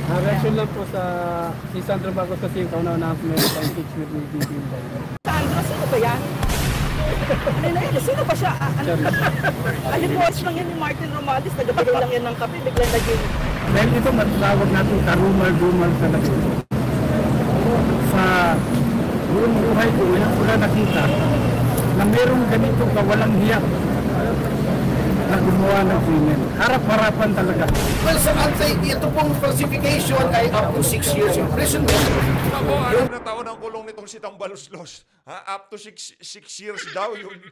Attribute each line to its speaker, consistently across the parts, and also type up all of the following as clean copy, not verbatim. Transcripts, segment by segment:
Speaker 1: Reaction lang po sa si Sandro Marcos kasi yung kauna na may impeachment ni BBM.
Speaker 2: Sandro, sino ba yan? Ano na yan? Sino ba siya? Alimos lang yan ni Martin Romualdez. Nagabigay lang yan ng kape. Biglang naging...
Speaker 1: Dahil ito matawag natin karumal-dumal talaga. Sa buong buhay ko, ngayon ko na nakita na mayroong ganito kawalang hiyak na gumawa ng krimen. Harap-harapan talaga.
Speaker 3: Well, sa antay, ito pong falsification ay up to 6 years imprisonment.
Speaker 4: Ako, alam na taon ang kulong nitong si Tambaluslos. Ha? Up to 6 years daw yung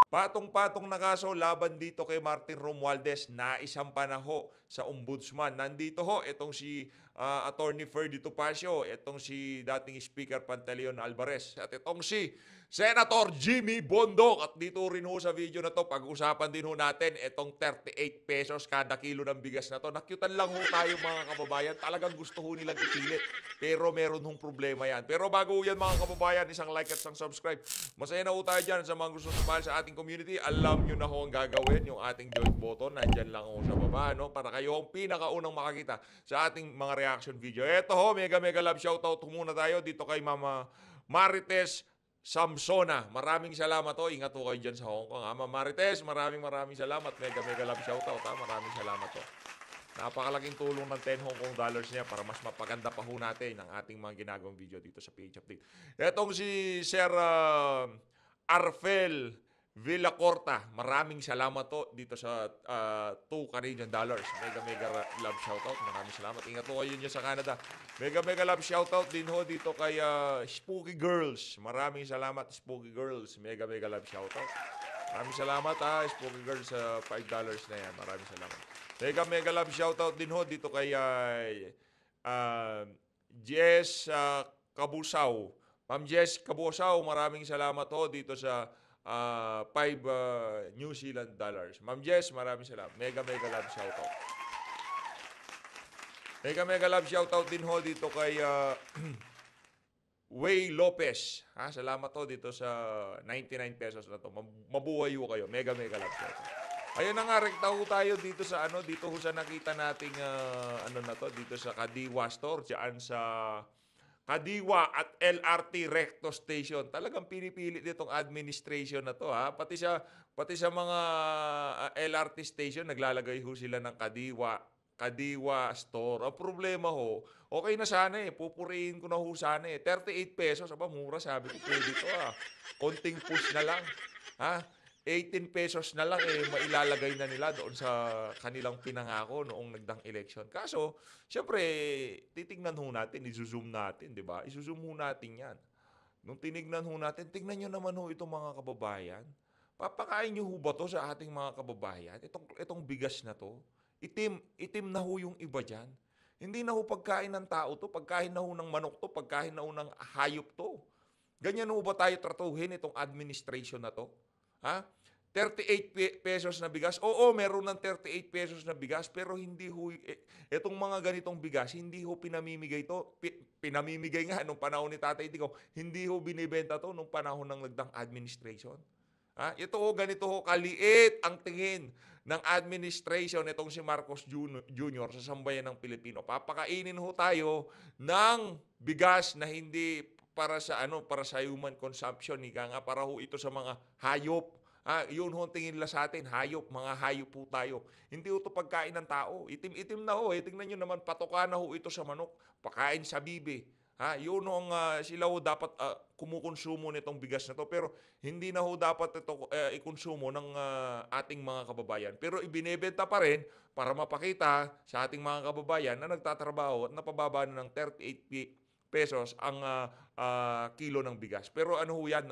Speaker 4: patong-patong na kaso laban dito kay Martin Romualdez na isampa na ho sa ombudsman. Nandito ho itong si Attorney Ferdy Topacio, itong si dating Speaker Pantaleon Alvarez, at itong si Senator Jimmy Bondoc. At dito rin ho sa video na to, pag-usapan din ho natin itong 38 pesos kada kilo ng bigas na to. Nakyutan lang ho tayo mga kababayan. Talagang gusto ho nilang ipilit. Pero meron hong problema yan. Pero bago yan mga kababayan, isang like at isang subscribe. Masaya na ho tayo dyan sa mga gusto sumali sa ating community. Alam nyo na ho ang gagawin, yung ating join button. Nandyan lang ho sa baba, no? Para kayo ang pinakaunang makakita sa ating mga reaction video. Eto ho, mega love shoutout muna tayo dito kay Mama Marites Samsona. Maraming salamat ho. Ingat ho kayo dyan sa Hong Kong. Mama Marites, maraming salamat. Mega love shoutout. Maraming salamat ho. Napakalaking tulong ng 10 Hong Kong dollars niya para mas mapaganda pa ho natin ang ating mga ginagawang video dito sa PH Update. Etong si Sir Arfel Villacorta, maraming salamat to dito sa 2 Canadian dollars. Mega love shoutout. Maraming salamat. Ingat po kayo dyan sa Canada. Mega love shoutout din ho dito kay Spooky Girls. Maraming salamat Spooky Girls. Mega love shoutout. Maraming salamat Spooky Girls sa $5 na yan. Maraming salamat. Mega love shoutout din ho dito kay Jess Kabusaw. Ma'am Jess Kabusaw, maraming salamat ho dito sa 5 New Zealand dollars. Ma'am Jess, maraming salamat. Mega love shoutout. Mega love shoutout din ho dito kay Way Lopez. Salamat ho dito sa 99 pesos na to. Mabuhay ho kayo. Mega love shoutout. Ayun na nga, rekta ho tayo dito sa dito ho sa nakita nating dito sa Kadiwa Store, diyan sa Kadiwa at LRT Recto Station. Talagang pinipili ditong administration na to pati sa mga LRT station naglalagay ho sila ng Kadiwa Store. Ang problema ho, okay na sana pupurihin ko na ho sana 38 pesos, mura, sabi ko pwede to konting push na lang 18 pesos na lang mailalagay na nila doon sa kanilang pinangako noong nagdang election. Kaso, syempre, titingnan ho natin, i-zoom natin, di ba? I-zoom ho natin yan. Nung tinignan ho natin, tingnan nyo naman ho itong mga kababayan. Papakain nyo ho ba to sa ating mga kababayan? Itong bigas na to, itim na ho yung iba dyan. Hindi na ho pagkain ng tao to, pagkain na ho ng manok to, pagkain na ho ng hayop to. Ganyan ho ba tayo tratuhin itong administration na to? 38 pesos na bigas. Oo, meron ng 38 pesos na bigas, pero hindi ho, itong mga ganitong bigas, hindi ho pinamimigay to. Pinamimigay nga nung panahon ni Tatay Digong, hindi ho binibenta to nung panahon ng nagdang administration. Ito ho, ganito ho, kaliit ang tingin ng administration itong si Marcos Jr. sa sambayan ng Pilipino. Papakainin ho tayo ng bigas na hindi para sa human consumption, para ho ito sa mga hayop. Yun ho ang tingin nila sa atin, hayop, mga hayop po tayo. Hindi ho ito pagkain ng tao. Itim-itim na ho. Tingnan nyo naman, patoka na ho ito sa manok. Pakain sa bibe. Yun ho sila ho dapat kumukonsumo nitong bigas na to. Pero hindi na ho dapat ito ikonsumo ng ating mga kababayan. Pero ibinebenta pa rin para mapakita sa ating mga kababayan na nagtatrabaho at napababa na ng 38 pesos ang kilo ng bigas. Pero ano ho yan,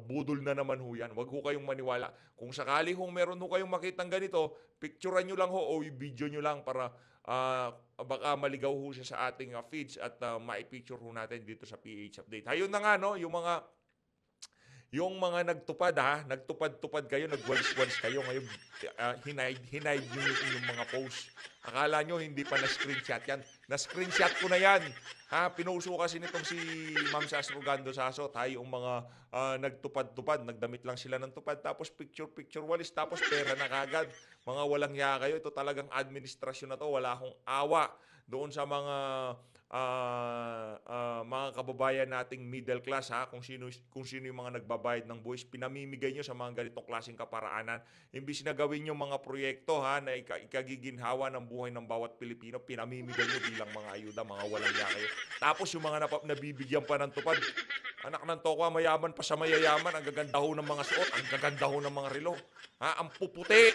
Speaker 4: budol na naman ho yan. Huwag ho kayong maniwala. Kung sakali ho meron ho kayong makitang ganito, picturean nyo lang ho o video nyo lang para baka maligaw ho siya sa ating feeds at maipicture ho natin dito sa PH Update. Ayun na nga, no, yung mga nagtupad-tupad kayo, nagwalis-walis kayo ngayon, hinide nyo yung mga post. Akala nyo hindi pa na-screenshot yan. Na-screenshot ko na yan. Pinuso kasi nitong si Ma'am Sas Rogando Saso, yung mga nagtupad-tupad, nagdamit lang sila ng tupad, tapos picture walis, tapos pera na kagad. Mga walang hiya kayo, ito talagang administrasyon na to, wala akong awa doon sa mga kababayan nating middle class, ha, kung sino yung mga nagbabayad ng buwis, pinamimigay nyo sa mga ganitong klaseng kaparaanan. Imbis na gawin yung mga proyekto, ha, na ikagiginhawa ng buhay ng bawat Pilipino, pinamimigay nyo bilang mga ayuda, mga walang yakayo. Tapos yung mga nabibigyan pa ng tupad, anak ng tokwa, mayaman pa sa mayayaman, ang gaganda ho ng mga suot, ang gaganda ho ng mga relo, ha, ang puputi,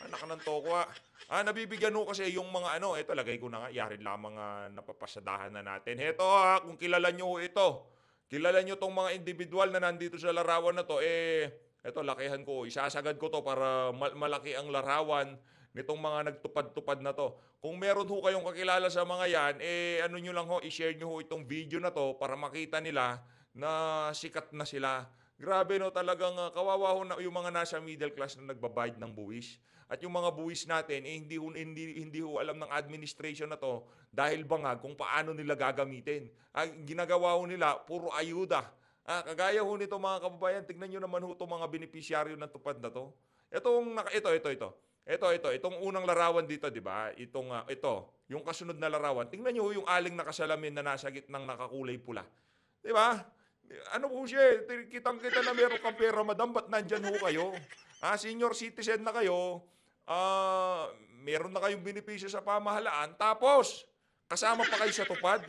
Speaker 4: anak ng tokwa. Nabibigyan ho kasi yung mga ito, lagay ko na nga, yarin lamang napapasadahan na natin. Heto, kung kilala nyo ho ito, kilala nyo tong mga individual na nandito sa larawan na to, eto, lakihan ko, isasagad ko to para malaki ang larawan nitong mga nagtupad-tupad na to. Kung meron ho kayong kakilala sa mga yan, ano nyo lang ho, i-share nyo ho itong video na to para makita nila na sikat na sila. Grabe no, talagang kawawa ho na yung mga nasa middle class na nagbabayad ng buwis. At yung mga buwis natin, hindi ho alam ng administration na to dahil bangag kung paano nila gagamitin. Ginagawa ho nila, puro ayuda. Kagaya ho nito mga kababayan, tignan nyo naman ho itong mga benepisyaryo ng tupad na to. Itong unang larawan dito, di ba? Ito, yung kasunod na larawan. Tingnan nyo ho yung aling nakasalamin na nasa gitnang nakakulay pula. Di ba? Ano po siya? Kitang-kita na meron kang pera, madam, ba't nandyan ho kayo? Senior citizen na kayo, meron na kayong benepisyo sa pamahalaan, tapos kasama pa kayo sa tupad.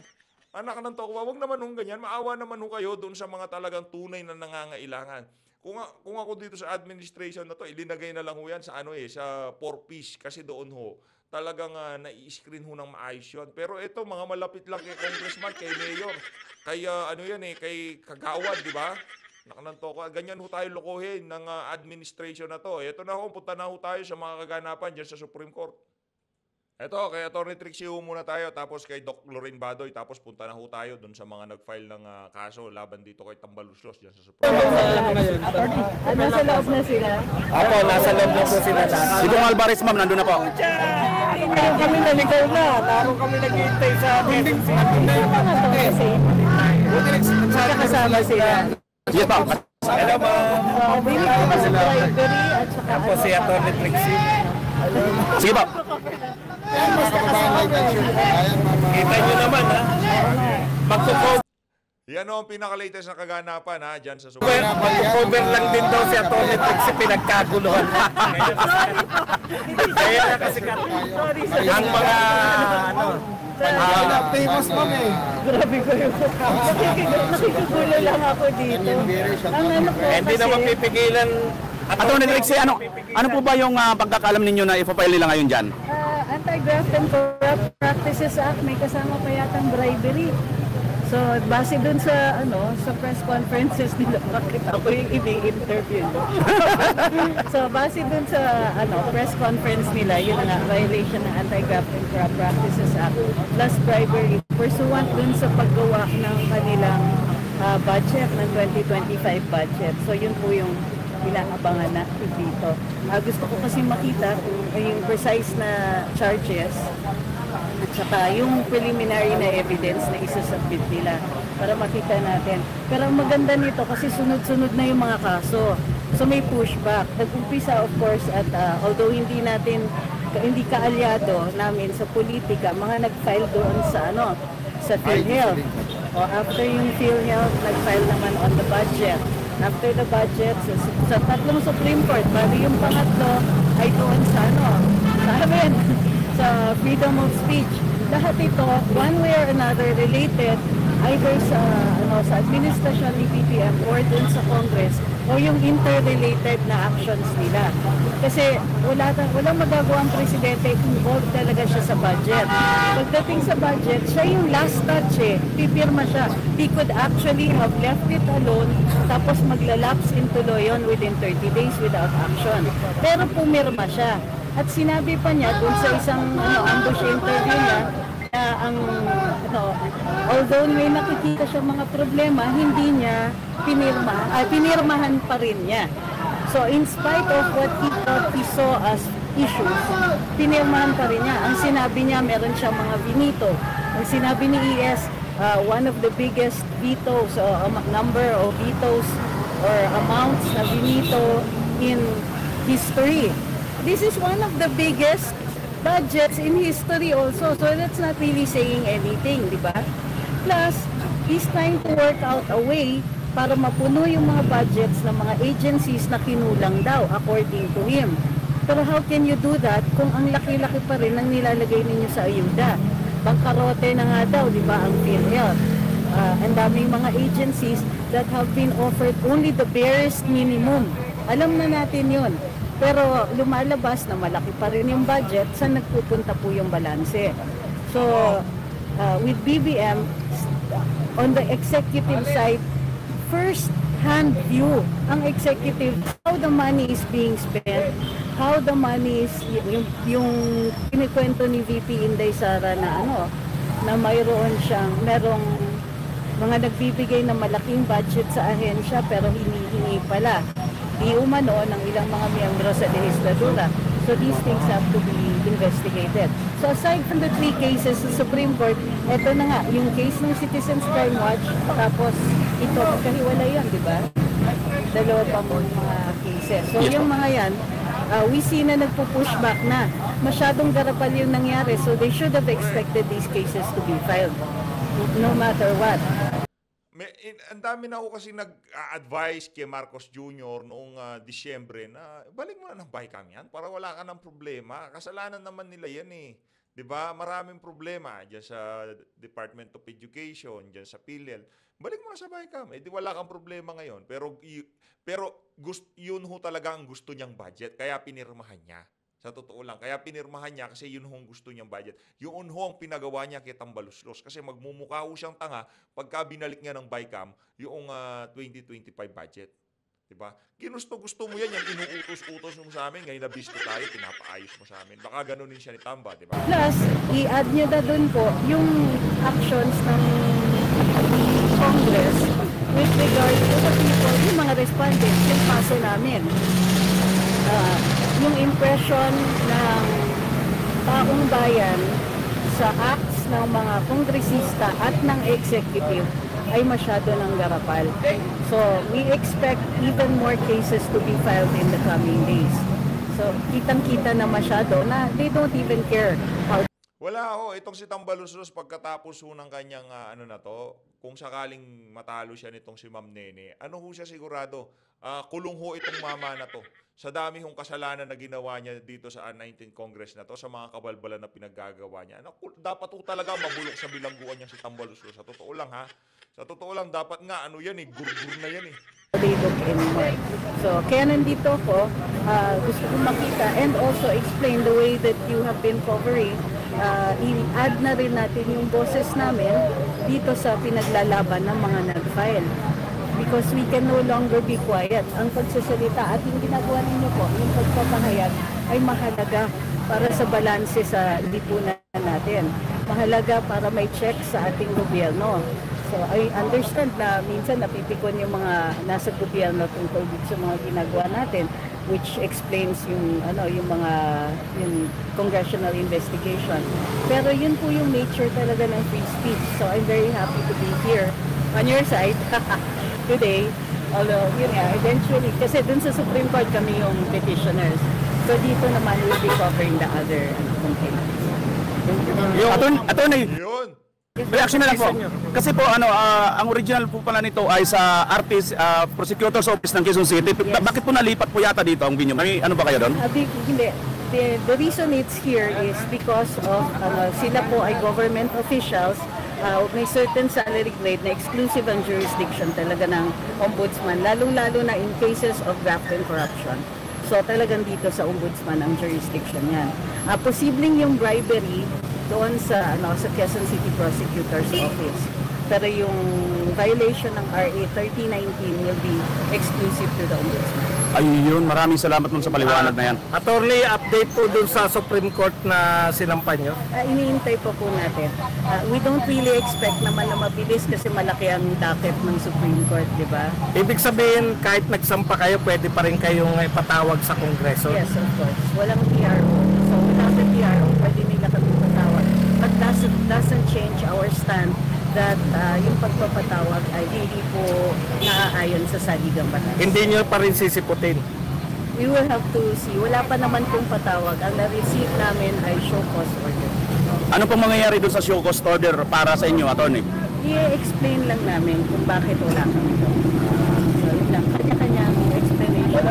Speaker 4: Anak ng tokwa, wag naman hong ganyan. Maawa naman ho kayo doon sa mga talagang tunay na nangangailangan. Kung ako dito sa administration na to, ilinagay na lang ho yan sa sa 4Ps kasi doon ho talagang nai-screen ho ng maayos yun. Pero ito, mga malapit lang kay congressman, kay mayor, kay kay kagawad, di ba? Nakananto ko, ganyan ho tayo lokohin ng administration na to. Ito na ho, punta na ho tayo sa mga kaganapan dyan sa Supreme Court. Ito, kay Atty. Trixie ho muna tayo, tapos kay Doc Lorraine Badoy, tapos punta na ho tayo dun sa mga nag-file ng kaso laban dito kay Tambaluslos dyan sa Supreme Court.
Speaker 2: Nasa loob na sila?
Speaker 5: Ako, nasa loob na po sila. Si Bong Alvarez, ma'am, nandun na po.
Speaker 2: Meron kami naligaw na. Meron kami naghihintay sa meeting. Ano mga to kasi? Magkakasama sila.
Speaker 5: Yes, po.
Speaker 2: Hello, ma'am. Binigyan ko sa bribery at saka...
Speaker 5: Ako si Atty. Trixie. Sige po. Kita nyo naman, ha?
Speaker 4: Yan o ang pinaka-latest na kaganapan dyan sa Supreme Court.
Speaker 5: Mag-cover lang din daw si Atty. Trixie, pinagkaguluhan. Kaya kasi ang mga
Speaker 3: famous ma'am
Speaker 2: Grabe ko yung nakikigulo lang ako dito. Ang ano po
Speaker 5: hindi
Speaker 2: kasi...
Speaker 5: naman pipigilan. Atty. Trixie, ano po ba yung pagkakalam ninyo na ipapile nila ngayon dyan?
Speaker 2: Anti-Graft and Corrupt Practices Act, may kasama pa yatang bribery. So, base dun sa, sa press conferences nila, bakit ako yung ini-interview. So, base dun sa, press conference nila, yun nga, violation ng Anti-Graft and Corrupt Practices Act, plus bribery, pursuant dun sa paggawa ng kanilang budget, ng 2025 budget. So, yun po yung inaabangan natin dito. Gusto ko kasi makita yung precise na charges at saka yung preliminary na evidence na isasubmit nila para makita natin. Pero ang maganda nito kasi sunod-sunod na yung mga kaso. So may pushback. Nag-umpisa of course at although hindi kaalyado namin sa politika, mga nag-file doon sa sa PhilHealth. O after yung PhilHealth, nag-file naman on the budget. After the budget, sa tatlong Supreme Court, bali yung pangatlo ay doon sa sa freedom of speech. Lahat ito, one way or another, related either sa administrasyon ni BBM or dun sa Congress o yung interrelated na actions nila. Kasi walang magagawa ang presidente, involved talaga siya sa budget. Pagdating sa budget, siya yung last touch pipirma siya. He could actually have left it alone tapos maglalapse into law yun within 30 days without action. Pero pumirma siya. At sinabi pa niya dun sa isang ambush interview niya na although may nakikita siya mga problema, hindi niya pinirmahan pa rin niya. So in spite of what he thought he saw as issues, pinirmahan pa rin niya. Ang sinabi niya, meron siyang mga vinito. Ang sinabi ni ES, one of the biggest vetoes, number of vetoes or amounts na vinito in history. This is one of the biggest budgets in history also. So that's not really saying anything, di ba? Plus, he's trying to work out a way para mapuno yung mga budgets ng mga agencies na kinulang daw, according to him. Pero how can you do that kung ang laki-laki pa rin ang nilalagay ninyo sa ayuda? Bangkarote na nga daw, di ba, ang PhilHealth. Ang daming mga agencies that have been offered only the barest minimum. Alam na natin yun. Pero lumalabas na malaki pa rin yung budget, saan nagpupunta po yung balanse? So, with BBM, on the executive side, first-hand view ang executive, how the money is being spent, how the money is, yung kinikwento ni VP Inday Sara na na merong mga nagbibigay ng malaking budget sa ahensya pero hinihingi pala. Di umano ng ilang mga miyembro sa lehisladura. So these things have to be investigated. So aside from the 3 cases sa Supreme Court, eto na nga, yung case ng Citizens Crime Watch, tapos ito, magkahiwalay yan, di ba? Dalawa pa mo mga cases. So yung mga yan, we see na nagpo-pushback na. Masyadong garapal yung nangyari, so they should have expected these cases to be filed. No matter what.
Speaker 4: Ang dami na ako kasi nag-advise kay Marcos Jr. noong Disyembre na balik mo na ng BICAM yan para wala ka ng problema. Kasalanan naman nila yan eh. 'Di ba? Maraming problema diyan sa Department of Education, diyan sa PhilHealth. Balik mo na sa BICAM. Eh di wala kang problema ngayon. Pero yun ho talaga ang gusto niyang budget kaya pinirmahan niya. Sa totoo lang. Kaya pinirmahan niya kasi yun hong gusto niyang budget. Yun ho ang pinagawa niya kay Tambaluslos. Kasi magmumukha ho siyang tanga pagka binalik niya ng BICAM yung 2025 budget. Diba? Ginusto-gusto mo yan, yung inuutos-utos mo sa amin. Ngayon na bisto tayo, pinapaayos mo sa amin. Baka ganunin siya ni Tamba, diba?
Speaker 2: Plus, i-add niyo na dun po yung actions ng Congress with regard to the people, yung mga respondents, yung paso namin. Yung impression ng taong bayan sa acts ng mga kongresista at ng executive ay masyado ng garapal. So, we expect even more cases to be filed in the coming days. So, kitang-kita na masyado na they don't even care how.
Speaker 4: Wala ho, itong si Tambaluslos pagkatapos ho ng kanyang kung sakaling matalo siya nitong si Ma'am Nene, ho siya sigurado, kulong ho itong mama na to. Sa dami hong kasalanan na ginawa niya dito sa 19th Congress na to, sa mga kabalbalan na pinaggagawa niya. Dapat ho talaga mabulok sa bilangguan niya si Tambaluslos. Sa totoo lang ha. Sa totoo lang, dapat nga gurgur na yan eh.
Speaker 2: They look anymore. So, kaya nandito ko, gusto ko makita and also explain the way that you have been covering. I-add na rin natin yung boses namin dito sa pinaglalaban ng mga nag-file. Because we can no longer be quiet. Ang pagsasalita at yung ginagawa ninyo po, yung pagpapahayag ay mahalaga para sa balanse sa lipunan natin. Mahalaga para may check sa ating gobyerno. So I understand na minsan napipikon yung mga nasa gobyerno tungkol sa mga ginagawa natin, which explains yung yung congressional investigation. Pero yun po yung nature talaga ng free speech. So I'm very happy to be here on your side today. Although, yun nga, eventually, kasi dun sa Supreme Court kami yung petitioners. So dito naman we'll be covering the other complaints.
Speaker 5: Attorney,
Speaker 4: Yun.
Speaker 5: reaction na lang po. Kasi po, ang original po pala nito ay sa RP's Prosecutor's Office ng Quezon City.
Speaker 2: Yes.
Speaker 5: Bakit po nalipat po yata dito ang binyo? May ano ba kayo doon?
Speaker 2: Hindi. The reason it's here is because of sila po ay government officials. May certain salary grade na exclusive ang jurisdiction talaga ng ombudsman, lalong-lalo na in cases of graft and corruption. So talagang dito sa ombudsman ang jurisdiction yan. Posibleng yung bribery doon sa Quezon City Prosecutor's Office. Pero yung violation ng RA 3019 will be exclusive to the ombudsman.
Speaker 5: Ayun, maraming salamat nun sa paliwanag na yan.
Speaker 6: Attorney, update po dun sa Supreme Court na sinampan nyo?
Speaker 2: Iniintay po natin. We don't really expect naman na mabilis kasi malaki ang docket ng Supreme Court, di ba?
Speaker 6: Ibig sabihin, kahit nagsampa kayo, pwede pa rin kayong ipatawag sa Kongreso?
Speaker 2: Yes, of course. Walang PRO. So without the PRO, pwede nila kami patawag. But doesn't change our stand that yung pagpapatawag ay hindi po naaayon sa saligang batas.
Speaker 6: Hindi nyo pa rin sisiputin?
Speaker 2: we will have to see. Wala pa naman pong patawag. Ang na-receive namin ay show cause order.
Speaker 5: Ano pong mangyayari doon sa show cause order para sa inyo, attorney?
Speaker 2: I-explain lang namin kung bakit wala kami doon. So, yun lang. Kanya-kanyang explanation.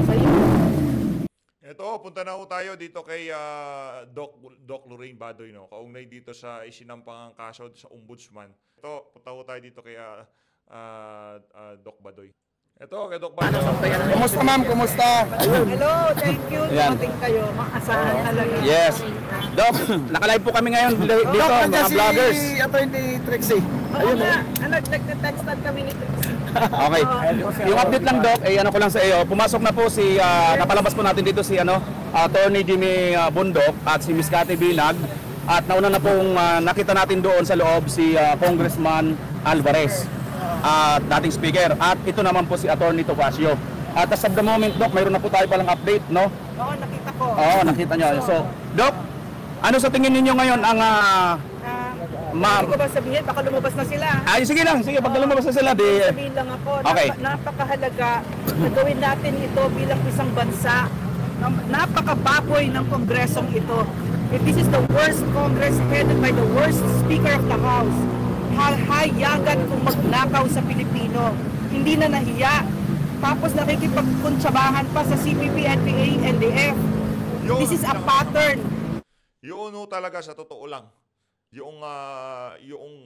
Speaker 2: So, yun.
Speaker 4: Ito, punta na ho tayo dito kay Doc Lorraine Badoy, no? Kaugnay dito sa isinampangang kaso sa ombudsman. Ito, punta ho tayo dito kay Doc Badoy. Ito, kay Doc Badoy.
Speaker 3: Kumusta ma'am? Kumusta?
Speaker 2: Hello, thank you.
Speaker 5: Ayan.
Speaker 2: Dumating kayo. Maasahan talaga.
Speaker 5: Yes. Doc, nakalive po kami ngayon dito, mga vloggers.
Speaker 3: Attorney Trixie.
Speaker 2: Ayun na. Nagte-textan kami ni Trixie.
Speaker 5: Okay. Yung update lang, Doc, ano ko lang sa iyo. Pumasok na po si, napalabas po natin dito si Attorney Jimmy Bundok at si Miss Cathy Binag. At nauna na pong nakita natin doon sa loob si Congressman Alvarez, dating speaker. At ito naman po si Attorney Topacio. At as of the moment, Doc, mayroon na po tayo palang update, no?
Speaker 2: Oo, nakita ko.
Speaker 5: Oo, nakita nyo. So, Doc, ano sa tingin ninyo ngayon ang
Speaker 2: Hindi ko ba sabihin? Baka lumabas na sila.
Speaker 5: Ay, sige lang, sige, pag lumabas na sila, di...
Speaker 2: Sabihin lang ako,
Speaker 5: Okay.
Speaker 2: napakahalaga na gawin natin ito bilang isang bansa. Napakababoy ng kongresong ito. If this is the worst Congress headed by the worst Speaker of the House, hayagan kung magnakaw sa Pilipino. Hindi na nahiya. Tapos nakikipagkuntsabahan pa sa CPP, NPA, NDF. This is a pattern.
Speaker 4: Yun ho talaga sa totoo lang. Yung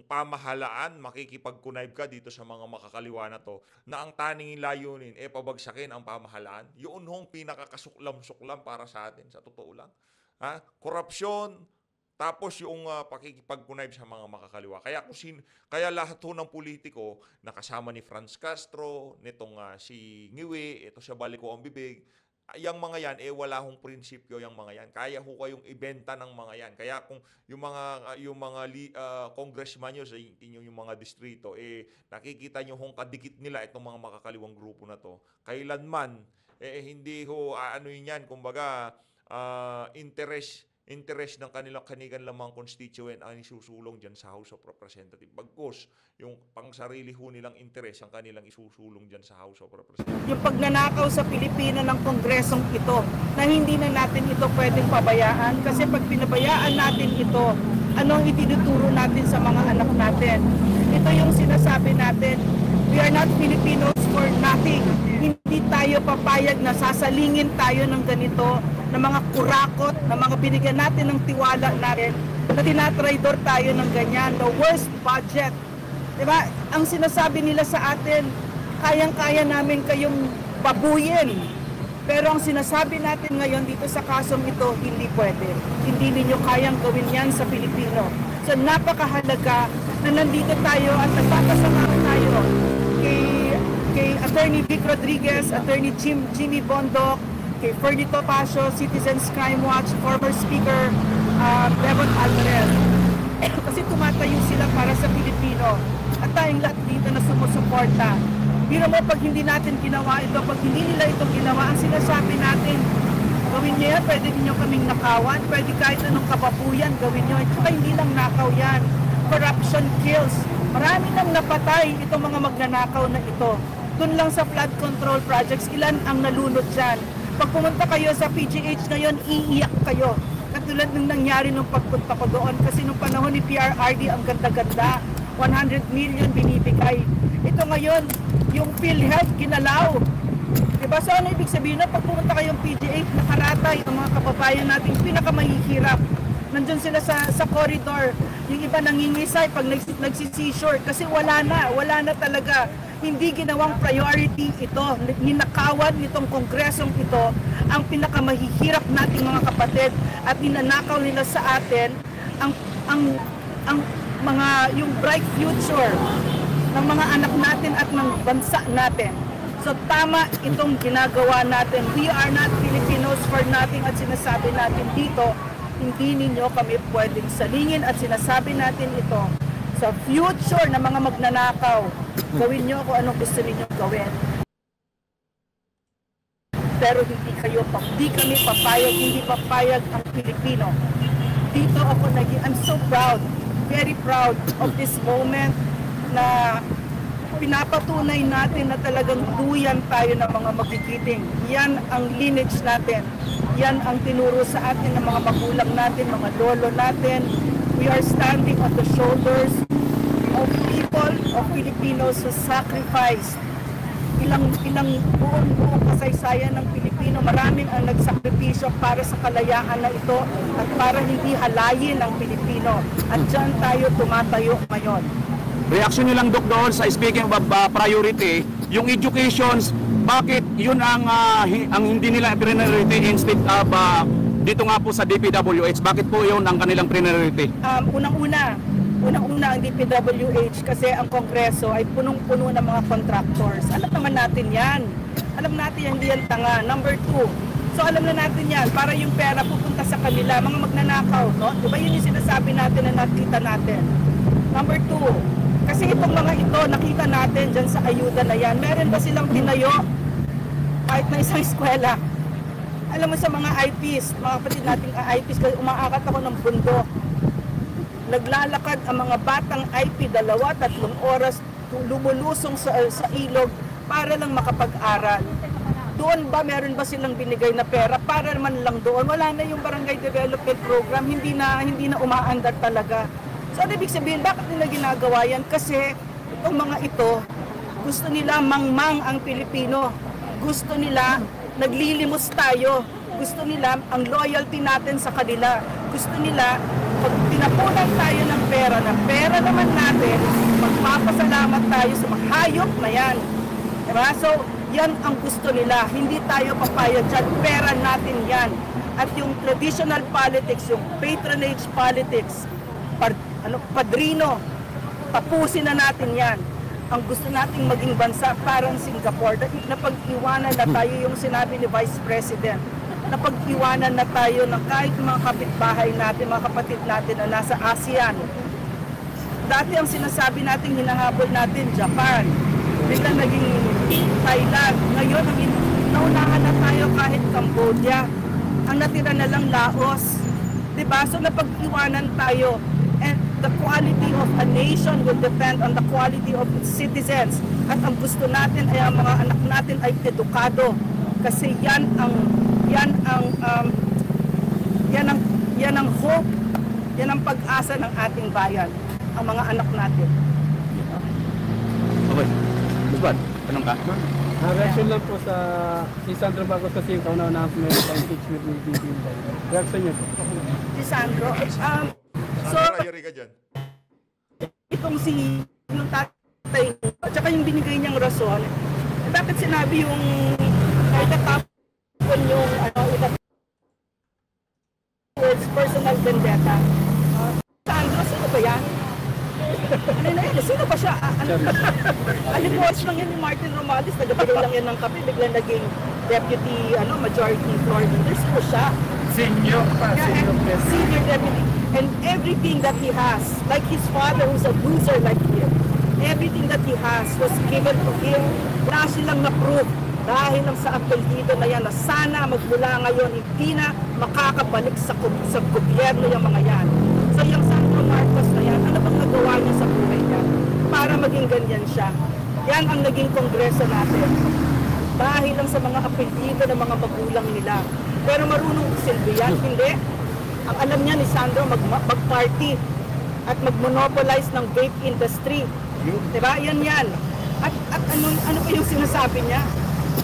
Speaker 4: pamahalaan, makikipag-connive ka dito sa mga makakaliwa na to, na ang taningin layunin, pabagsakin ang pamahalaan. Yun hong pinakakasuklam-suklam para sa atin, sa totoo lang. Korupsyon, tapos yung pakikipag-connive sa mga makakaliwa. Kaya lahat ho ng politiko, nakasama ni Franz Castro, nitong si Ngiwi, ito siya Baliko ang Bibig, yung mga yan, wala hong prinsipyo yung mga yan. Kaya ho kayong ibenta ng mga yan. Kaya kung yung mga congressman nyo sa inyo yung mga distrito, nakikita nyo hong kadikit nila itong mga makakaliwang grupo na to. Kailanman, hindi ho, ano yun yan, kumbaga, interest ng kanilang lamang constituent ang isusulong dyan sa House of Representatives. Bagkus, yung pangsarili ho nilang interest ang kanilang isusulong dyan sa House of Representatives.
Speaker 2: Yung pagnanakaw sa Pilipino ng kongresong ito, na hindi na natin ito pwedeng pabayaan. Kasi pag pinabayaan natin ito, ano ang itinuturo natin sa mga anak natin? Ito yung sinasabi natin, we are not Filipinos for nothing. Hindi tayo papayag na sasalingin tayo ng ganito, ng mga kurakot, na mga binigyan natin ng tiwala natin, na tinatraidor tayo ng ganyan, the worst budget. Diba? Ang sinasabi nila sa atin, kayang-kaya namin kayong babuyin. Pero ang sinasabi natin ngayon dito sa kasong ito, hindi pwede. Hindi ninyo kayang gawin yan sa Pilipino. So napakahalaga na nandito tayo at nagpapasama tayo kay Attorney Vic Rodriguez, Attorney Jimmy Bundok, kay Ferdy Topacio, Citizens Crime Watch, former Speaker Devon Alvarez. Kasi tumatayo sila para sa Pilipino. At tayong lahat dito na sumusuporta. Pero mo pag hindi natin ginawa ito, pag hindi nila ito ginawa, ang sinasabi natin, gawin nyo yan, pwede ninyo kaming nakawan, pwede kahit anong kababuyan, gawin nyo. At saka hindi lang nakaw yan. Corruption kills. Marami nang napatay itong mga magnanakaw na ito. Doon lang sa flood control projects, ilan ang nalunod dyan. Pag pumunta kayo sa PGH ngayon, iiyak kayo. Katulad ng nangyari nung pagpunta ko doon. Kasi nung panahon ni PRRD, ang ganda-ganda. 100 million binibigay. Ito ngayon, yung PhilHealth ginalaw. Diba? So ano ibig sabihin na pag pumunta kayong PGH, nakaratay ang mga kababayan natin, pinakamahihirap. Nandun sila sa corridor. Yung iba nangingisay pag nagsisisure. Kasi wala na talaga. Hindi ginawang priority ito. Ninakawan nitong kongresong ito ang pinakamahihirap nating mga kapatid at ninanakaw nila sa atin ang mga yung bright future ng mga anak natin at ng bansa natin. So tama itong ginagawa natin. We are not Filipinos for nothing at sinasabi natin dito, hindi ninyo kami pwedeng salingin at sinasabi natin ito. Sa future na mga magnanakaw, gawin nyo kung anong gusto ninyong gawin. Pero hindi kami papayag, hindi papayag ang Pilipino. Dito ako I'm so proud, very proud of this moment na Pinapatunay natin na talagang duyan tayo ng mga magigiting. Yan ang lineage natin. Yan ang tinuro sa atin ng mga magulang natin, mga lolo natin. We are standing on the shoulders of people, of Filipinos who sacrificed. Ilang buong kasaysayan ng Pilipino, maraming ang nagsakripisyo para sa kalayaan na ito at para hindi halayin ng Pilipino. At dyan tayo tumatayo ngayon.
Speaker 5: Reaction nyo lang, Dok, doon sa speaking of priority, yung educations, bakit yun ang hindi nila priority instead of dito nga po sa DPWH, bakit po yun ang kanilang priority?
Speaker 2: Unang-una ang DPWH kasi ang Kongreso ay punong-puno ng mga contractors. Alam naman natin yan. Alam natin yan, hindi yan tanga. Number 2, so alam na natin yan, para yung pera pupunta sa kanila, mga magnanakaw, no? Diba yun yung sinasabi natin na nakita natin? Number 2, kasi itong mga ito, nakita natin dyan sa ayuda na yan. Meron ba silang tinayo kahit na isang eskwela? Alam mo sa mga IPs, mga kapatid nating IPs, kasi umaakat ako ng bundok. Naglalakad ang mga batang IP 2-3 oras lumulusong sa ilog para lang makapag-aral. Doon ba meron ba silang binigay na pera para man lang doon? Wala na yung barangay development program, hindi na umaandar talaga. So ano ibig sabihin, bakit nila ginagawa yan? Kasi itong mga ito, gusto nila mangmang ang Pilipino. Gusto nila naglilimos tayo. Gusto nila ang loyalty natin sa kanila. Gusto nila, pag tinapunan tayo ng pera naman natin, magpapasalamat tayo sa mga hayop na yan. Diba? So, yan ang gusto nila. Hindi tayo papayag dyan. Pera natin yan. At yung traditional politics, yung patronage politics, padrino, tapusin na natin yan. Ang gusto nating maging bansa parang Singapore, napag-iwanan na tayo yung sinabi ni Vice President, napag-iwanan na tayo ng kahit mga kapitbahay natin, mga kapatid natin na nasa ASEAN. Dati ang sinasabi natin, hinahabol natin, Japan, biglang naging Thailand, ngayon naunahan na tayo kahit Cambodia, ang natira na lang Laos. Diba? So napag-iwanan tayo. And the quality of a nation will depend on the quality of its citizens. At ang gusto natin ay ang mga anak natin ay edukado. Kasi yan ang hope, yan ang pag-asa ng ating bayan, ang mga anak natin.
Speaker 5: Okay. Busbad, tanong ka?
Speaker 6: Reaction lang po sa si Sandro Marcos kasi yung kauna announcement sa impeachment ni BBM. Reaction niyo po.
Speaker 2: Si Sandro, so,
Speaker 4: Yari ka dyan.
Speaker 2: itong si yung tatay at saka yung binigay niyang rason, bakit sinabi yung itatapon yung words personal vendetta? Sandro, sino ba yan? Sino ba siya? Alimos lang yan ni Martin Romualdez, nagabigay lang yan ng kape, biglang naging deputy majority floor leader. Sino siya?
Speaker 1: Senior
Speaker 2: Senior deputy. And everything that he has, like his father who's a loser like him, everything that he has was given to him. Wala silang na-prove dahil lang sa apelyido na yan na sana magmula ngayon hindi na makakabalik sa gobyerno yung mga yan. So yung Sandro Marcos na yan, ano bang nagawa niya sa buhay niya para maging ganyan siya? Yan ang naging kongreso natin. Dahil lang sa mga apelyido ng mga magulang nila. Pero marunong silbi yan, hindi. Ang alam niya ni Sandro mag-party at mag-monopolize ng vape industry. Diba? Yan. At ano pa yung sinasabi niya?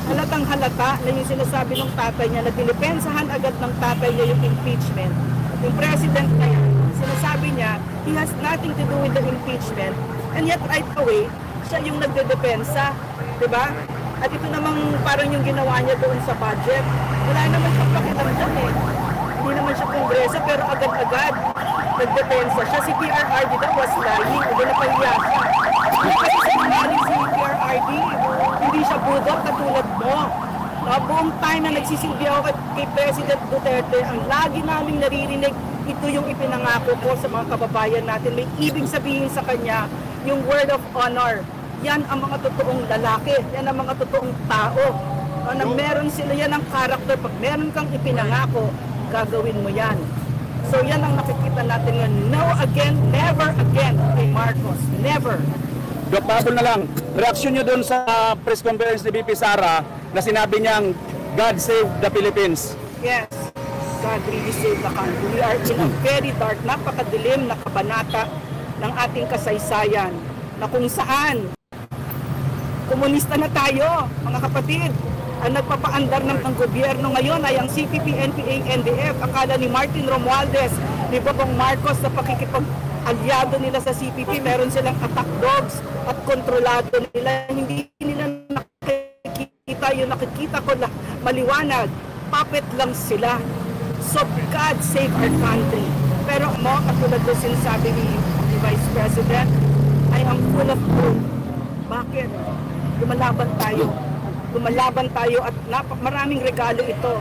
Speaker 2: Halatang halata na yung sinasabi ng tatay niya na dinipensahan agad ng tatay niya yung impeachment. Yung president na yan, sinasabi niya, he has nothing to do with the impeachment and yet right away, siya yung nagdedepensa. Diba? At ito namang parang yung ginawa niya doon sa budget. Wala naman siyang pakialam dyan eh. Hindi naman siya kongreso pero agad-agad nagdepensa siya. Si PRRD daw was lying. Hindi na pahiya siya. Kasi sinungaling si PRRD, hindi siya budok katulad mo. Buong time na nagsisilbi ako kay President Duterte, ang lagi naming naririnig, ito yung ipinangako ko sa mga kababayan natin. May ibig sabihin sa kanya, yung word of honor. Yan ang mga totoong lalaki, yan ang mga totoong tao. Na meron sila, yan ang character. Pag meron kang ipinangako, gagawin mo yan. So yan ang nakikita natin ngayon. No again, never again kay Marcos. Never.
Speaker 5: Doc, pahabol na lang. Reaksyon nyo doon sa press conference ni VP Sara na sinabi niyang God save the Philippines.
Speaker 2: Yes, God really save the country. We are in a very dark, napakadilim na kabanata ng ating kasaysayan na kung saan komunista na tayo, mga kapatid. Ang nagpapaandar ng gobyerno ngayon ay ang CPP, NPA, NDF. Akala ni Martin Romualdez, ni Bobong Marcos na pakikipag-alyado nila sa CPP, meron silang attack dogs at kontrolado nila. Hindi nila nakikita, yung nakikita ko na maliwanag, puppet lang sila. So God save our country. Pero mo, katulad doon sinasabi ni Vice President, I am full of hope. Bakit? Lumalaban tayo. Lumalaban tayo at maraming regalo ito.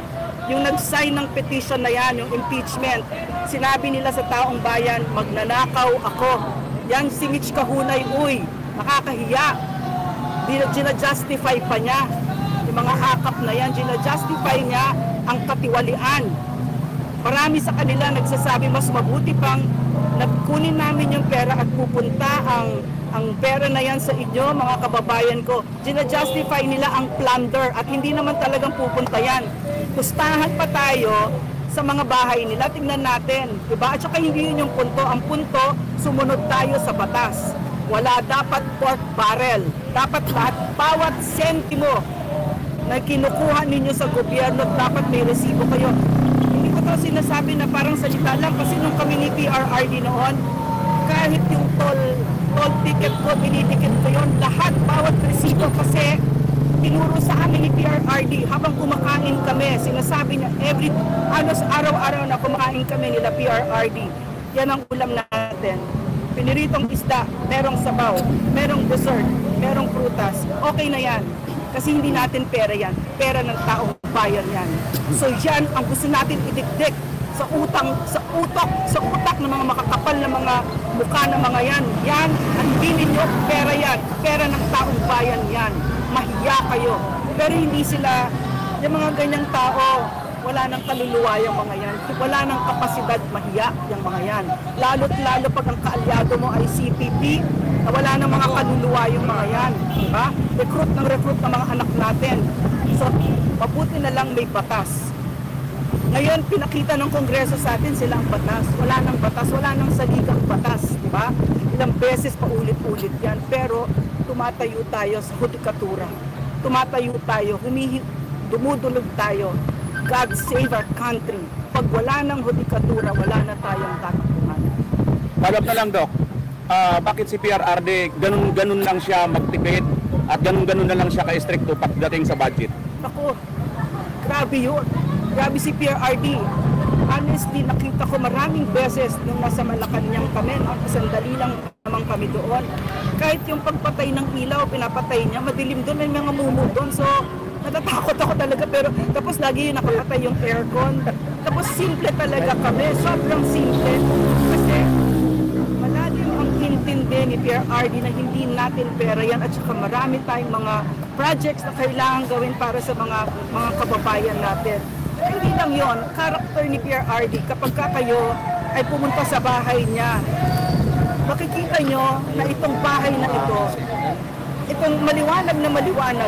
Speaker 2: Yung nag-sign ng petition na yan, yung impeachment, sinabi nila sa taong bayan, magnanakaw ako. Yan si Mitch Kahunay, uy, nakakahiya. Gina-justify pa niya. Yung mga hakap na yan, gina-justify niya ang katiwalian. Marami sa kanila nagsasabi mas mabuti pang nagkunin namin yung pera at pupunta ang pera na yan sa inyo, mga kababayan ko. Gina-justify nila ang plunder at hindi naman talagang pupunta yan. Pustahan pa tayo sa mga bahay nila, tingnan natin. Diba? At saka hindi yun yung punto. Ang punto, sumunod tayo sa batas. Wala dapat pork barrel. Dapat lahat, bawat sentimo na kinukuha ninyo sa gobyerno, dapat may resibo kayo. Hindi ko to sinasabi na parang salita lang kasi nung kami ni PRRD noon, kahit yung toll ticket ko, binidikit ko yun, lahat, bawat resibo kasi tinuro sa amin ni PRRD habang kumakain kami, sinasabi niya araw-araw na kumakain kami nila PRRD, yan ang ulam natin, piniritong isda, merong sabaw, merong dessert, merong prutas, okay na yan kasi hindi natin pera yan, pera ng taong bayan yan. So yan ang gusto natin idikdik sa utak ng mga makakapal na mga mukha ng mga yan. Yan, ang hindi ninyo, pera yan. Pera ng taong bayan yan. Mahiya kayo. Pero hindi sila, yung mga ganyang tao, wala nang kaluluwa yung mga yan. Wala nang kapasidad mahiya yung mga yan. Lalo't lalo pag ang kaalyado mo ay CPP, na wala nang mga kaluluwa yung mga yan. Diba? Recruit ng mga anak natin. So, mabuti na lang may batas. Ngayon, pinakita ng Kongreso sa atin sila ang batas. Wala nang batas, wala nang saligang batas, di ba? Ilang beses pa ulit-ulit yan. Pero tumatayo tayo sa hudikatura. Tumatayo tayo, dumudulog tayo. God save our country. Pag wala nang hudikatura, wala na tayong tatakbuhan.
Speaker 5: Follow-up na lang, Doc. Bakit si PRRD ganun lang siya magtipid at ganun na lang siya ka-stricto pagdating sa budget?
Speaker 2: Ako, grabe yun. Grabe si PRRD. Honestly, nakita ko maraming beses nung nasa Malacanang kami, no? Sandali lang naman kami doon. Kahit yung pagpatay ng ilaw, pinapatay niya, madilim doon, may mga mumu doon. So, natatakot ako talaga. Pero tapos lagi yung nakapatay yung aircon. Tapos simple talaga kami. Sobrang simple. Kasi malalim ang intindi ni PRRD na hindi natin pera yan. At saka marami tayong mga projects na kailangan gawin para sa mga kababayan natin. Hindi lang yon, character ni PRRD, kapag kayo ay pumunta sa bahay niya, makikita nyo na itong bahay na ito, itong maliwanag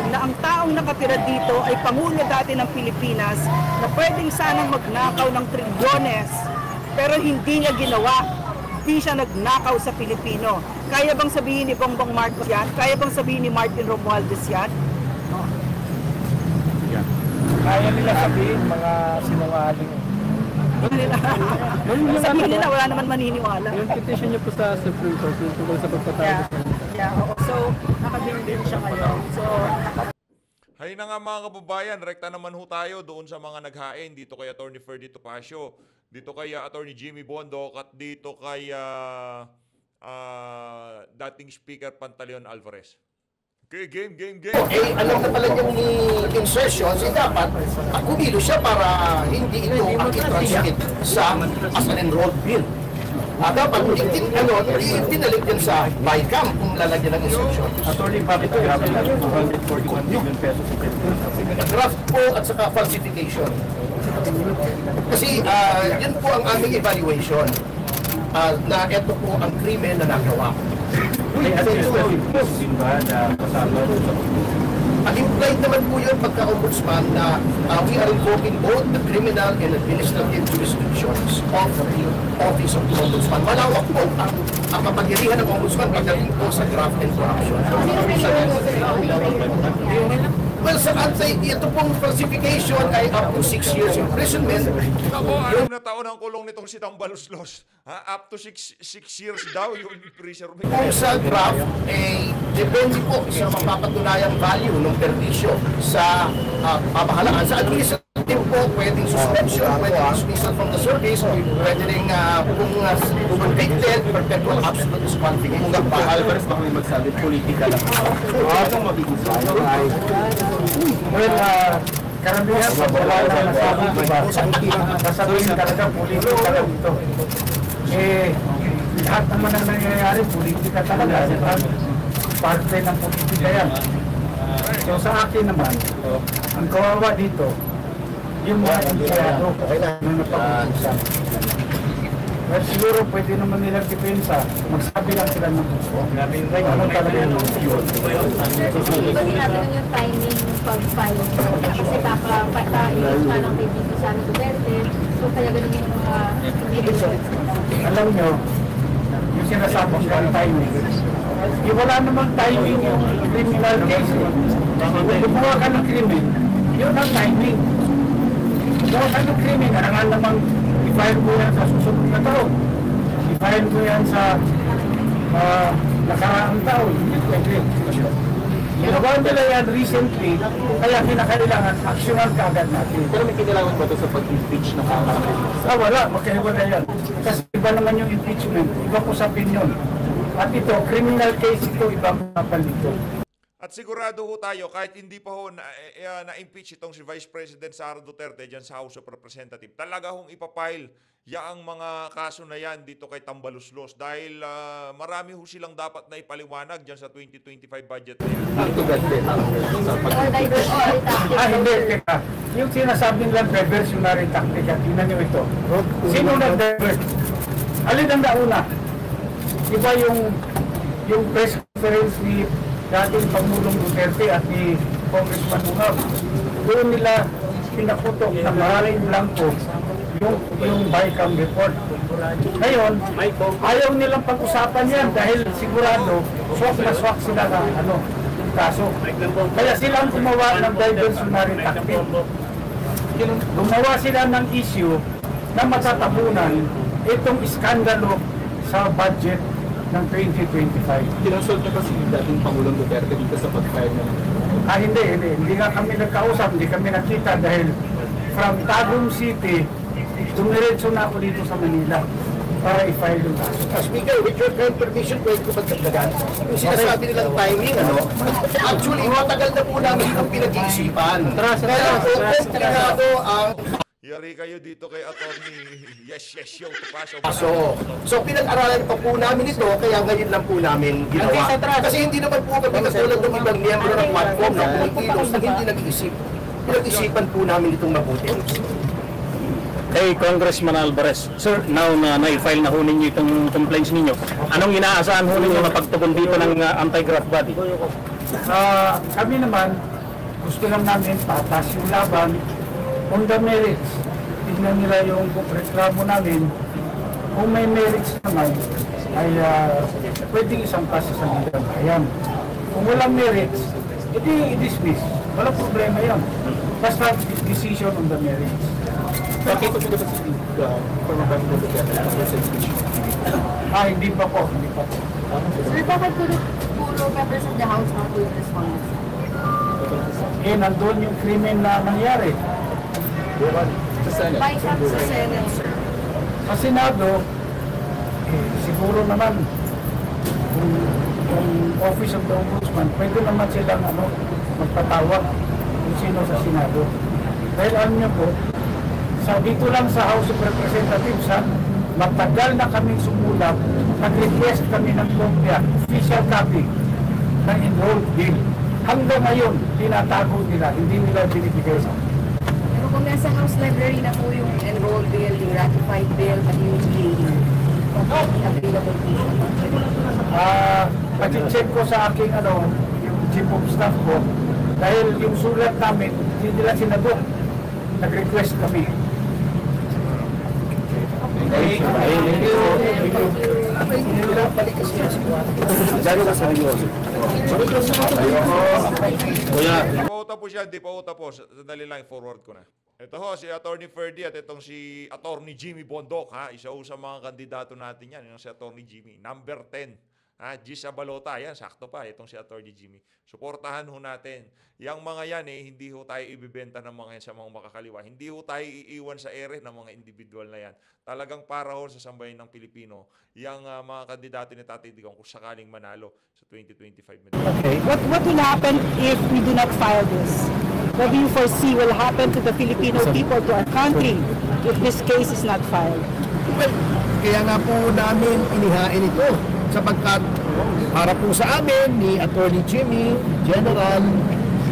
Speaker 2: na ang taong nakatira dito ay Pangulo dati ng Pilipinas na pwedeng sanang magnakaw ng trilyones, pero hindi niya ginawa. Hindi siya nagnakaw sa Pilipino. Kaya bang sabihin ni Bongbong Marcos yan? Kaya bang sabihin ni Martin Romualdez yan? No.
Speaker 1: Kaya nila sabihin mga sinungaling.
Speaker 2: Sabihin nila, wala naman maniniwala.
Speaker 6: Yung petition niyo po sa Supreme Court, yung tungkol sa pagpatawag.
Speaker 2: So, nakabing siya ngayon. So,
Speaker 4: hay na nga mga kababayan, rekta naman ho tayo doon sa mga naghain. Dito kay Atty. Ferdy Topacio, dito kay Atty. Jimmy Bondoc, at dito kay dating Speaker Pantaleon Alvarez. Okay, game.
Speaker 3: Eh, alam na pala yung insertions, dapat akumido siya para hindi ito makitranslate sa as an enrolled bill. Dapat itinalik din sa BICAM kung lalagyan ng insertion.
Speaker 1: Attorney, bakit grabe na 241 million pesos
Speaker 3: Draft po at saka falsification. Kasi yan po ang aming evaluation. na ito po ang krimen na nagawa. Implied naman po yun pagka-ombudsman na we are invoking both the criminal and administrative jurisdictions of the Office of the Ombudsman. Malawak po ang kapangyarihan ng Ombudsman pagdating po sa graft and corruption. Well, sa ito pong falsification ay up to 6 years imprisonment.
Speaker 4: Ako, 6 na taon ang kulong nitong si Tambaluslos. Up to 6 years daw yung prison.
Speaker 3: Kung sa graft, depende po sa mapapatunayang value ng permisyo sa pamahalaan. Sa administrative po, pwedeng suspension, pwedeng dismissal from the service, pwedeng kung convicted, perpetual absolute disqualification.
Speaker 5: Kung Alvarez, baka may magsabi, politika lang. Anong magiging ay
Speaker 1: Well, karamihan sa wala na nasabi, diba? Sasabihin talaga, politika lang ito. Lahat naman ang nangyayari, politika talaga. Diba? Parte ng politika yan. So sa akin naman, ang kawawa dito, yung mga empleyado na napag-uusap. Well, siguro pwede naman nilang depensa, magsabi lang sila ng gusto. Ano talaga yung yun?
Speaker 7: Ito din natin yung timing pag-file. Kasi papa-iwas na lang kay Dito Sara Duterte. So kaya ganun yung mga elections.
Speaker 1: Alam nyo, yung sinasabong ng timing, wala namang timing yung criminal case. Kung gumawa ka ng krimen, yun ang timing. Gumawa ka ng krimen, arangal namang i-file mo yan sa susunod na taon. I-file mo yan sa nakaraang taon. Hindi pwede. Ginawa nila yan recently, kaya kinakailangan aksyonan kaagad natin.
Speaker 5: Pero may kinailangan ba ito sa pag-impeach ng mga
Speaker 1: Wala, magkaiwala yan. Kasi iba naman yung impeachment, iba po sa opinion. At ito, criminal case ito, ibang napalito.
Speaker 4: At sigurado ho tayo, kahit hindi pa ho na-impeach itong si Vice President Sara Duterte dyan sa House of Representatives, talaga hong ipapile yaang mga kaso na yan dito kay Tambaluslos dahil marami ho silang dapat na ipaliwanag dyan sa 2025 budget na yan.
Speaker 1: Hindi, teka. Yung sinasabing lang reversionary tactic, at tingnan nyo ito. Sino nag-divert? Alin ang nauna? Iba yung press conference ni dating Pangulong Duterte at ni Congressman Unab. Doon nila pinaputok na maraming blanco yung BICAM report. Ngayon, ayaw nilang pag-usapan yan dahil sigurado swak na swak sila ng kaso. Kaya silang gumawa ng diversionary tactic. Gumawa sila ng issue na matatabunan itong iskandalo sa budget ng 2025.
Speaker 5: Kinonsult na kasi dating Pangulong Duterte dito sa pag-file na.
Speaker 1: Hindi nga kami nagkausap, hindi kami nakita dahil from Tagum City, dumiretso na ako dito sa Manila para i-file yung kaso.
Speaker 3: Speaker, with your kind permission, pwede ko magdagdagan. Yung sinasabi nilang timing, actually, matagal na po namin itong pinag-iisipan. Kaya po, komplikado ang
Speaker 4: Yari kayo dito kay Attorney Yes yung Tupaso.
Speaker 3: So pinag-aralan pa po namin ito, kaya ngayon lang po namin ginawa. Kasi hindi naman po kami katulad ng ibang miyembro ng platform na kumikilos na hindi nag-iisip. Pinag-isipan po namin itong mabuti.
Speaker 5: Hey, Congressman Alvarez, sir, now na na-file na ho ninyo itong complaints ninyo, anong inaasahan ho ninyo na pagtugon dito ng anti-graft body?
Speaker 1: Kami naman, gusto lang namin patas yung laban on the merits. Tignan nila yung reklamo namin. Kung may merits naman, ay pwedeng isang pass sa ligang bayan. Kung walang merits, i-dismiss. Walang problema yan. Basta decision on the merits.
Speaker 5: Okay, kung sino ba si former President Duterte sa speech?
Speaker 1: Hindi pa po.
Speaker 7: Sir, bakit puro members of the House not will respond?
Speaker 1: Nandun yung krimen na nangyari.
Speaker 5: Sa Senate.
Speaker 7: BICAM sa Senate, sir.
Speaker 1: Sa Senado, siguro naman, kung Office of the Ombudsman, pwede naman silang magpatawag kung sino sa Senado. Dahil alam niyo po, dito lang sa House of Representatives, matagal na kaming sumulat, nag-request kami ng kopya, official copy ng enrolled bill. Hanggang ngayon, tinatago nila, hindi nila binibigay sa amin.
Speaker 7: Pero kung nasa House Library na po yung enrolled bill, yung ratified bill, pati yung GA, available cases?
Speaker 1: Pag-check ko sa aking yung chief of staff ko, dahil yung sulat namin, hindi nila sinabot. Nag-request kami.
Speaker 4: Di pa utapos yan, di pa utapos. Sandali lang, forward ko na. Ito ho, si Attorney Ferdy at itong si Attorney Jimmy Bondok, ha? Isa ho sa mga kandidato natin yan, yung si Attorney Jimmy. Number 10, ha? Gis Abalota, yan, sakto pa, itong si Attorney Jimmy. Suportahan ho natin. Yang mga yan, hindi ho tayo ibibenta ng mga yan sa mga makakaliwa. Hindi ho tayo iiwan sa ere ng mga individual na yan. Talagang para ho sa sambayan ng Pilipino, yung mga kandidato ni Tatay Digong kung sakaling manalo sa 2025.
Speaker 2: Okay. What will happen if we do not file this? What do you foresee will happen to the Filipino people, to our country, if this case is not filed?
Speaker 3: Well, kaya nga po namin inihain ito sapagkat para po sa amin ni Attorney Jimmy, General,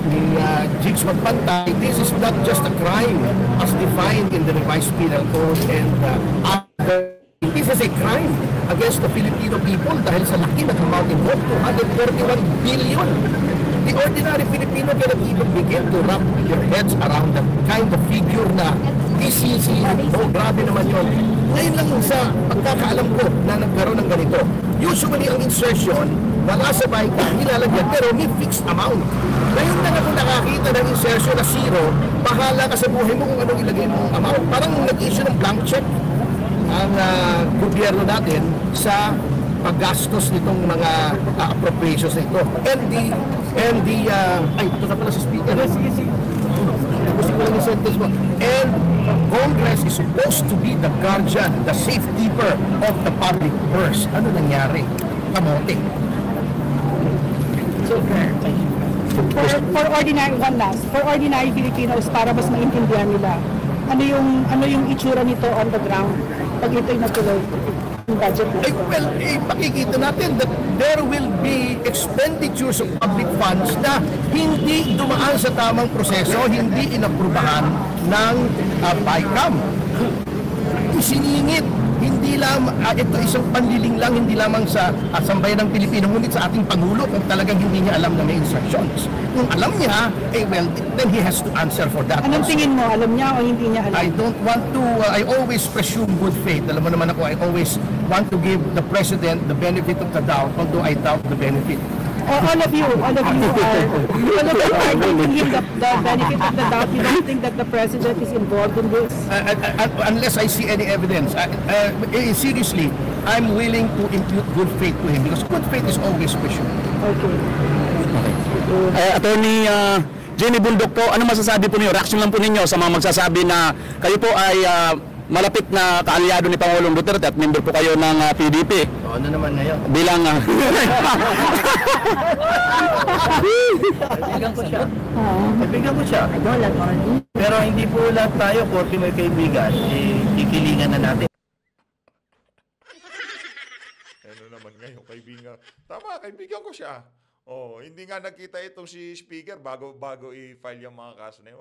Speaker 3: ni Jigs Magpantay, this is not just a crime as defined in the revised penal code and this is a crime against the Filipino people dahil sa laki ng amount involved, 241 billion. The ordinary Filipino cannot even begin to wrap their heads around that kind of figure na PCC. Oh, grabe naman yun. Ngayon lang sa pagkakaalam ko na nagkaroon ng ganito. Usually ang insertion, wala sa bike, nilalagyan, pero may fixed amount. Ngayon na ako nakakita ng insertion na zero, bahala ka sa buhay mo kung anong ilagay mo ang amount. Parang nag-issue ng blank check ang gobyerno natin sa paggastos nitong mga appropriations nito. And ito na pala sa speaker. Gusto ko lang yung sentence mo. And Congress is supposed to be the guardian, the safekeeper of the public purse. Ano nangyari? Kamote.
Speaker 2: For ordinary Filipinos, para mas maintindihan nila, ano yung itsura nito on the ground pag ito'y natuloy yung budget na?
Speaker 3: Well, makikita natin that there will be expenditures of public funds na hindi dumaan sa tamang proseso, hindi inaprubahan ng BICAM. Isiningit, hindi lamang, ito isang panliling lang, hindi lamang sa sambayan ng Pilipino, ngunit sa ating Pangulo kung talagang hindi niya alam na may instructions. Kung alam niya, well, then he has to answer for that.
Speaker 2: Anong tingin mo? Alam niya o hindi niya alam?
Speaker 3: I don't want to, I always presume good faith. Alam mo naman ako, I always want to give the President the benefit of the doubt, although I doubt the benefit.
Speaker 2: All of you are giving him the benefit of the doubt. You don't think that the President is involved in this?
Speaker 3: Unless I see any evidence. Seriously, I'm willing to impute good faith to him because good faith is always presumed.
Speaker 2: Okay.
Speaker 5: Attorney Jimmy Bundok po, ano masasabi po niyo? Reaction lang po ninyo sa mga magsasabi na kayo po ay malapit na kaalyado ni Pangulong Duterte at member po kayo ng PDP.
Speaker 3: So, ano naman ngayon?
Speaker 5: Bilang
Speaker 6: Kaibigan ko siya. Kaibigan ko siya. Pero hindi po lahat tayo, porque may kaibigan, kikilingan na natin.
Speaker 4: Ano naman ngayon, kaibigan. Tama, kaibigan ko siya. Oh, hindi nga nakita itong si Speaker bago i-file yung mga kaso na yun.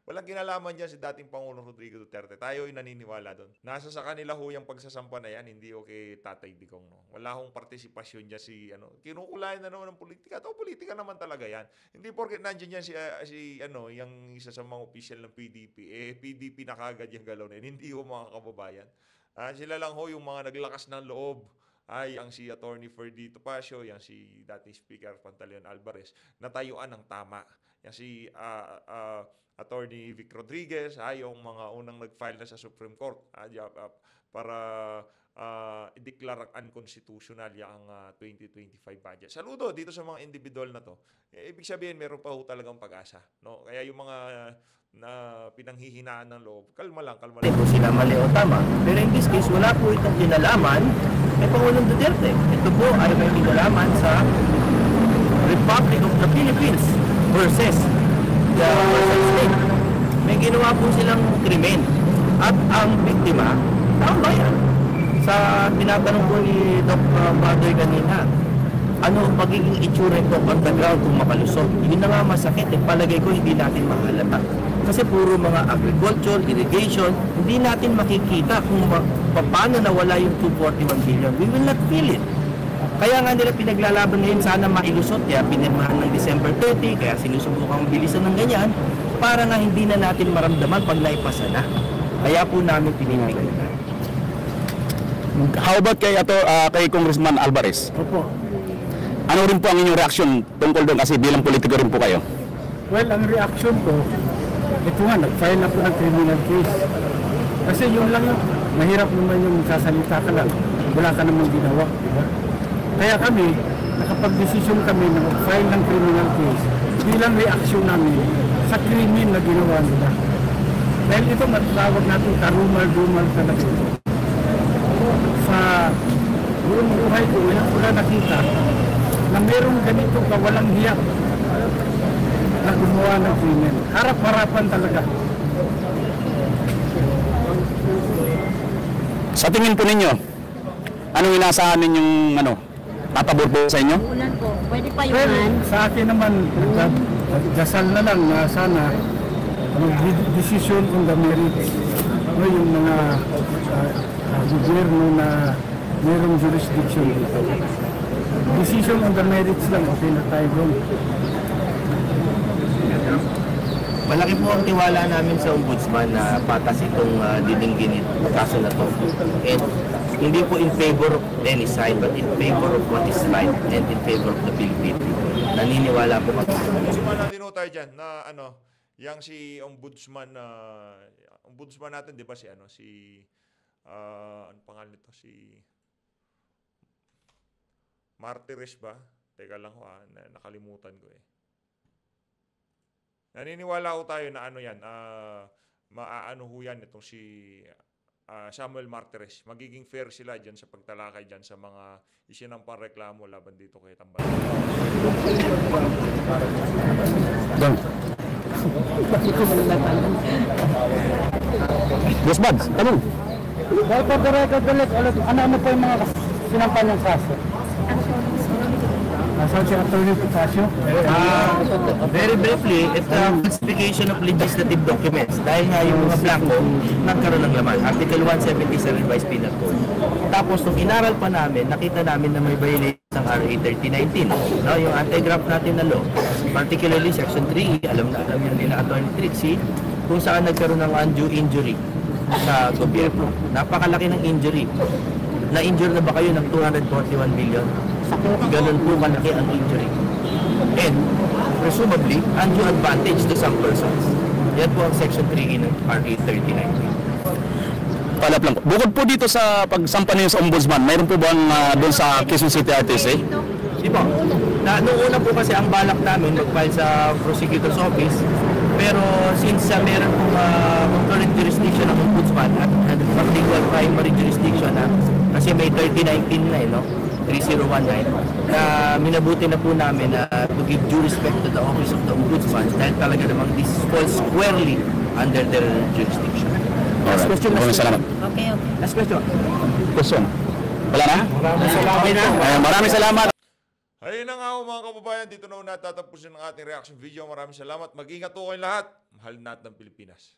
Speaker 4: Walang kinalaman dyan si dating Pangulong Rodrigo Duterte. Tayo ay naniniwala doon. Nasa sa kanila ho yung pagsasampa na yan, hindi okay Tatay Digong. No? Wala hong partisipasyon dyan kinukulayan na naman ng politika. Ito, politika naman talaga yan. Hindi porket nandiyan yan yung isa sa mga official ng PDP. PDP na kagad yung galaw na yun. Hindi ho mga kababayan. Sila lang ho yung mga naglakas ng loob. Ang si Attorney Ferdy Topacio, yung si dating Speaker Pantaleon Alvarez, natayuan ng tama. Yung si Attorney Vic Rodriguez, yung mga unang nag-file na sa Supreme Court para i-declare unconstitutional yung 2025 budget. Saludo dito sa mga individual na to. Ibig sabihin, meron pa ho talagang pag-asa. No? Kaya yung mga na pinanghihinaan ng loob, kalma lang.
Speaker 6: Hindi po sila mali o tama. Pero in this case, wala po itong kinalaman kay Pangulong Duterte. Ito po ay may kinalaman sa Republic of the Philippines versus the state. May ginawa po silang krimen. At ang biktima, taong bayan. Sa tinatanong po ni Doc Badoy kanina, ano magiging itsura ito on the ground kung makalusot? Yun na nga masakit. Palagay ko hindi natin mahalata. Kasi puro mga agriculture, irrigation, hindi natin makikita kung paano nawala yung 241 billion. We will not feel it. Kaya nga nila pinaglalaban ngayon sana mailusot, kaya pinirmahan ng December 30, kaya sinusubukang bilisan ng ganyan, para nga hindi na natin maramdaman pag naipasa na. Kaya po namin pinipigil.
Speaker 5: How about kay Congressman Alvarez?
Speaker 1: Opo.
Speaker 5: Ano rin po ang inyong reaksyon tungkol doon kasi bilang politiko rin po kayo?
Speaker 1: Well, ang reaction ko, ito nga, nag-file na po ng criminal case. Kasi yun lang yun, mahirap naman yung sasalita ka lang. Wala ka namang ginawa, di ba? Kaya kami, nakapag-desisyon kami na mag-file ng criminal case bilang reaksyon namin sa krimen na ginawa nila. Dahil ito matawag natin karumal-dumal talaga. Sa buong buhay ko, wala nakita na merong ganito kawalang hiyak na gumawa ng krimen. Harap-harapan talaga.
Speaker 5: Sa tingin po ninyo, anong inaasahan ninyong papabor po sa inyo?
Speaker 7: Ulan po. Pwede pa
Speaker 1: Well,
Speaker 7: yuman.
Speaker 1: sa akin naman, dasal na lang na sana mag-decision on the merits. Yung mga gobyerno na mayroong jurisdiction dito. Decision on the merits lang, okay na tayo doon.
Speaker 6: Malaki po ang tiwala namin sa ombudsman na patas itong didinggin kaso na to. And hindi po in favor of any side, but in favor of what is right and in favor of the Philippine people. Naniniwala po kami.
Speaker 4: Sumala din ho tayo dyan na yang si ombudsman natin, di ba ano pangalan nito, si Martires ba? Teka lang ho, nakalimutan ko eh. Naniniwala ho tayo na maaano ho yan itong si Samuel Martires. Magiging fair sila dyan sa pagtalakay dyan sa mga isinampang reklamo laban dito kay Tambalan.
Speaker 5: Yes, Buds, tanong.
Speaker 1: Dahil for the record ulit, ano po yung mga sinampan ng kaso? Nasaan si Atty. Picasso?
Speaker 6: Very briefly, it's the falsification of legislative documents. Dahil nga yung mga blanco, nagkaroon ng laman. Article 177 Vice Penal Code. Tapos, nung inaral pa namin, nakita namin na may violation ng RA 3019. No, yung anti-graft natin na law, particularly Section 3E, alam yun nila Atty. Trixie, kung saan nagkaroon ng undue injury sa gobyerno. Napakalaki ng injury. Na-injure na ba kayo ng 241 billion? Ganun po kalaki ang injury. And, presumably, undue advantage to some persons. Yan po ang Section 3E ng RA 3019.
Speaker 5: Palap lang po. Bukod po dito sa pagsampa niyo sa ombudsman, mayroon po bang doon sa Quezon City RTC?
Speaker 6: Di ba? Noong una po kasi ang balak namin mag-file sa prosecutor's office, pero since meron pong concurrent jurisdiction ng ombudsman at particular primary jurisdiction kasi may 3019 na no? 3019 na minabuti na po namin to give due respect to the office of the ombudsman dahil talaga namang this falls squarely under their jurisdiction. Last question.
Speaker 5: Salamat.
Speaker 7: Okay.
Speaker 6: Last question.
Speaker 5: Question. Wala na? Maraming salamat.
Speaker 4: Ayun na nga ho mga kababayan, dito na ho natatapusin ang ating reaction video. Maraming salamat. Mag-ingat po kayong lahat. Mahal natin ang Pilipinas.